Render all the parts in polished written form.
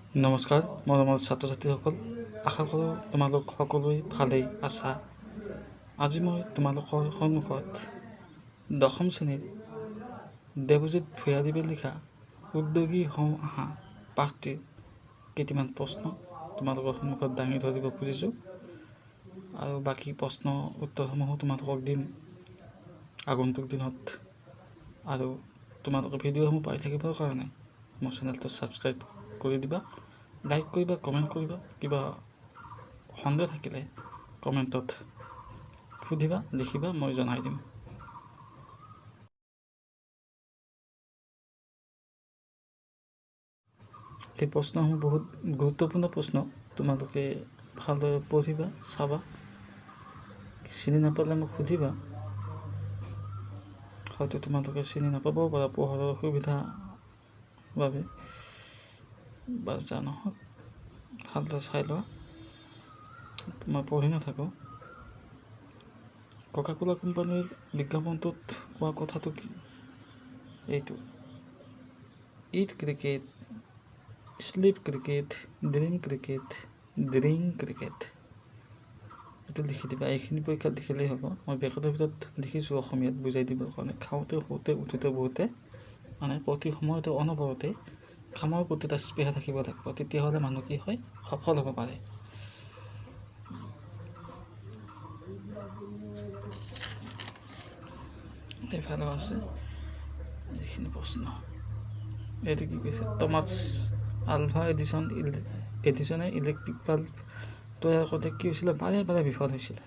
নমস্কাৰ মৰমৰ ছাত্ৰ ছাত্ৰীসকল, আশা কৰোঁ তোমালোক সকলোৱে ভালেই আছা। আজি মই তোমালোকৰ সন্মুখত দশম শ্ৰেণীৰ দেৱজিৎ ভূঞাদেৱে লিখা উদ্যোগী হওঁ আহা পাঠটিৰ কেইটামান প্ৰশ্ন তোমালোকৰ সন্মুখত দাঙি ধৰিব খুজিছোঁ আৰু বাকী প্ৰশ্ন উত্তৰসমূহো তোমালোকক দিম আগন্তুক দিনত। আৰু তোমালোকে ভিডিঅ'সমূহ পাই থাকিবৰ কাৰণে মোৰ চেনেলটো ছাবস্ক্ৰাইব কৰি দিবা, লাইক কৰিবা, কমেণ্ট কৰিবা। কিবা সন্দেহ থাকিলে কমেণ্টত সুধিবা, লিখিবা, মই জনাই দিম। এই প্ৰশ্নসমূহ বহুত গুৰুত্বপূৰ্ণ প্ৰশ্ন। তোমালোকে ভালদৰে পঢ়িবা, চাবা, চিনি নাপালে মোক সুধিবা। হয়তো তোমালোকে চিনি নাপাবও পাৰা পোহৰৰ অসুবিধাৰ বাবে, বা যা নহওক ভালদৰে চাই লোৱা। মই পঢ়ি নাথাকোঁ। কোকা কোলা কোম্পানীৰ বিজ্ঞাপনটোত কোৱা কথাটো কি? এইটো eat cricket, sleep cricket, dream cricket, drink cricket. এইটো লিখি দিবা। এইখিনি পৰীক্ষাত লিখিলেই হ'ব। মই বেকতৰ ভিতৰত লিখিছোঁ অসমীয়াত বুজাই দিবৰ কাৰণে। খাওঁতে শুওঁতে উঠোতে বহুতে মানে প্ৰতি সময়তে অনবৰতে কামৰ প্ৰতি এটা স্পৃহা থাকিব লাগিব। তেতিয়াহ'লে মানুহ কি হয়, সফল হ'ব পাৰে। এইফালেও আছে এইখিনি প্ৰশ্ন। এইটো কি কৈছে? টমাছ আলভা এডিছনে ইলেক্ট্ৰিক বাল্ব তৈয়াৰ কৰোঁতে কি হৈছিলে? বাৰে বাৰে বিফল হৈছিলে।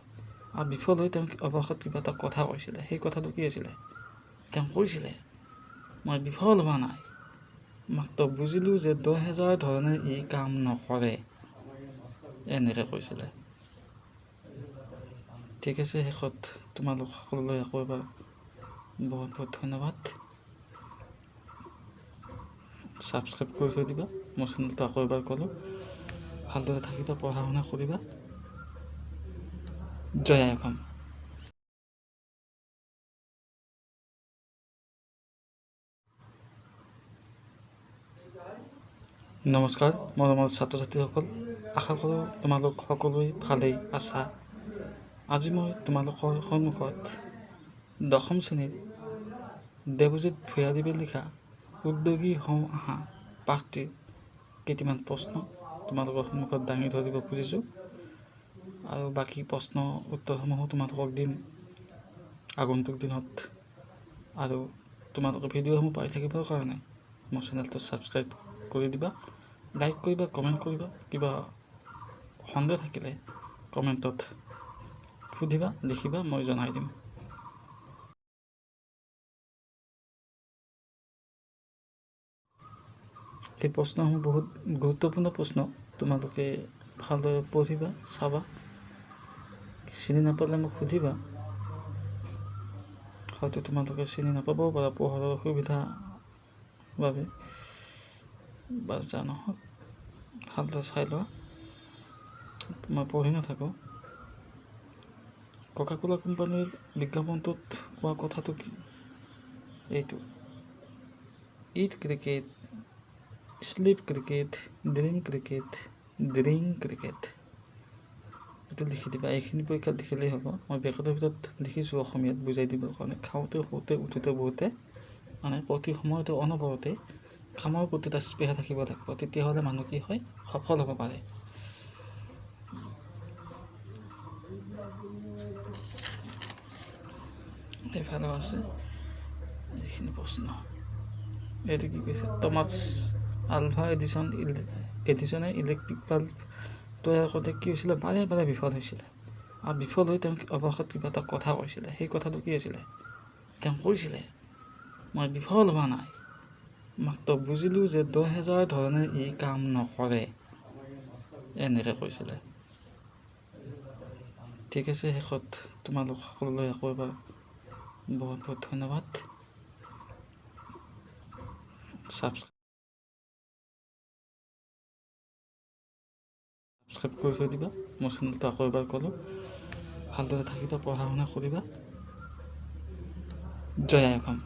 আৰু বিফল হৈ তেওঁ অৱশেষত কিবা এটা কথা কৈছিলে। সেই কথাটো কি আছিলে? তেওঁ কৈছিলে, মই বিফল হোৱা নাই, মাত্ৰ বুজিলোঁ যে 10,000 ধৰণে ই কাম নকৰে। এনেকৈ কৈছিলে। ঠিক আছে, শেষত তোমালোক সকলোলৈ আকৌ এবাৰ বহুত বহুত ধন্যবাদ। ছাবস্ক্ৰাইব কৰি থৈ দিবা মোৰ চেনেলটো। আকৌ এবাৰ ক'লোঁ, ভালদৰে থাকিবা, পঢ়া শুনা কৰিবা। জয় আই অসম। নমস্কাৰ মৰমৰ ছাত্ৰ ছাত্ৰীসকল, আশা কৰোঁ তোমালোক সকলোৱে ভালেই আছা। আজি মই তোমালোকৰ সন্মুখত দশম শ্ৰেণীৰ দেৱজিৎ ভূঞাদেৱে লিখা উদ্যোগী হওঁ আহা পাঠটিৰ কেইটামান প্ৰশ্ন তোমালোকৰ সন্মুখত দাঙি ধৰিব খুজিছোঁ আৰু বাকী প্ৰশ্ন উত্তৰসমূহো তোমালোকক দিম আগন্তুক দিনত। আৰু তোমালোকে ভিডিঅ'সমূহ পাই থাকিবৰ কাৰণে মোৰ চেনেলটো ছাবস্ক্ৰাইব কৰি দিবা, লাইক কৰিবা, কমেণ্ট কৰিবা। কিবা সন্দেহ থাকিলে কমেণ্টত সুধিবা, লিখিবা, মই জনাই দিম। এই প্ৰশ্নসমূহ বহুত গুৰুত্বপূৰ্ণ প্ৰশ্ন। তোমালোকে ভালদৰে পঢ়িবা, চাবা, চিনি নাপালে মোক সুধিবা। হয়তো তোমালোকে চিনি নাপাবও পাৰা পোহৰৰ অসুবিধাৰ বাবে, বা যা নহওক ভালদৰে চাই লোৱা। মই পঢ়ি নাথাকোঁ। কোকা কোলা কোম্পানীৰ বিজ্ঞাপনটোত কোৱা কথাটো কি? এইটো eat cricket, sleep cricket, dream cricket, drink cricket. এইটো লিখি দিবা। এইখিনি পৰীক্ষাত লিখিলেই হ'ব। মই বেকতৰ ভিতৰত লিখিছোঁ অসমীয়াত বুজাই দিবৰ কাৰণে। খাওঁতে শুওঁতে উঠোতে বহুতে মানে প্ৰতি সময়তে অনবৰতে কামৰ প্ৰতি এটা স্পৃহা থাকিব লাগিব। তেতিয়াহ'লে মানুহ কি হয়, সফল হ'ব পাৰে। এইফালেও আছে এইখিনি প্ৰশ্ন। এইটো কি কৈছে? টমাছ আলভা এডিছনে ইলেক্ট্ৰিক বাল্ব তৈয়াৰ কৰোঁতে কি হৈছিলে? বাৰে বাৰে বিফল হৈছিলে। আৰু বিফল হৈ তেওঁ অৱশেষত কিবা এটা কথা কৈছিলে। সেই কথাটো কি আছিলে? তেওঁ কৈছিলে, মই বিফল হোৱা নাই, মাত্ৰ বুজিলোঁ যে 10,000 ধৰণে ই কাম নকৰে। এনেকৈ কৈছিলে। ঠিক আছে, শেষত তোমালোক সকলোলৈ আকৌ এবাৰ বহুত বহুত ধন্যবাদ। ছাবস্ক্ৰাইব কৰি থৈ দিবা মোৰ চেনেলটো। আকৌ এবাৰ ক'লোঁ, ভালদৰে থাকিবা, পঢ়া শুনা কৰিবা। জয় আই অসম।